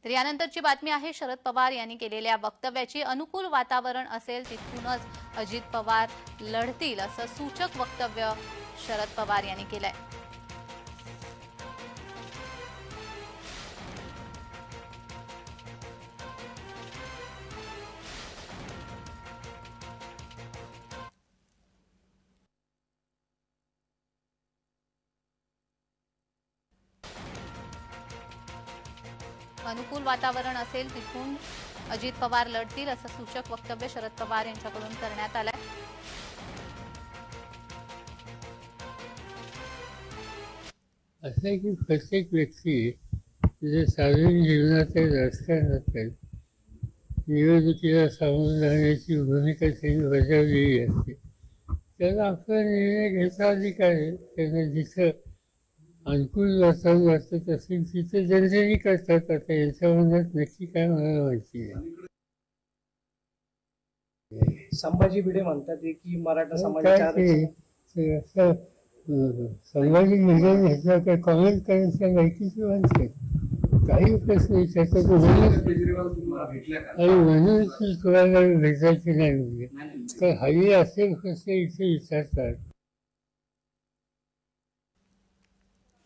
तर यानंतरची बातमी आहे, शरद पवार यांनी केलेल्या वक्तव्याची अनुकूल वातावरण असेल तिथूनच अजित पवार लढतील असं सूचक वक्तव्य शरद पवार यांनी केलंय। अनुकूल वातावरण असेल तिथून अजित पवार लढतील असं सूचक वक्तव्य शरद पवार यांच्याकडून करण्यात आलंय। असं आहे की प्रत्येक व्यक्ती जे सार्वजनिक जीवनाचे राजकारणात निवडणुकीला सामोरं जाण्याची भूमिका त्यांनी बजावलेली असते, त्याला आपला निर्णय घ्यायचा अधिकार आहे। त्यांना जिथं अनुकूल वातावरण वाटत असेल तिथे जनतेने करतात। आता यांच्या मनात नक्की काय मला माहिती नाही। संभाजी भिडे म्हणतात की मराठा असं संभाजी भिडे ह्याच्या काय कॉमेंट करण्याच्या माहितीची माणसं काही प्रश्न विचारतात आणि म्हणून तुम्हाला भेटायची नाही, म्हणजे हवी असेल प्रश्न इथे विचारतात।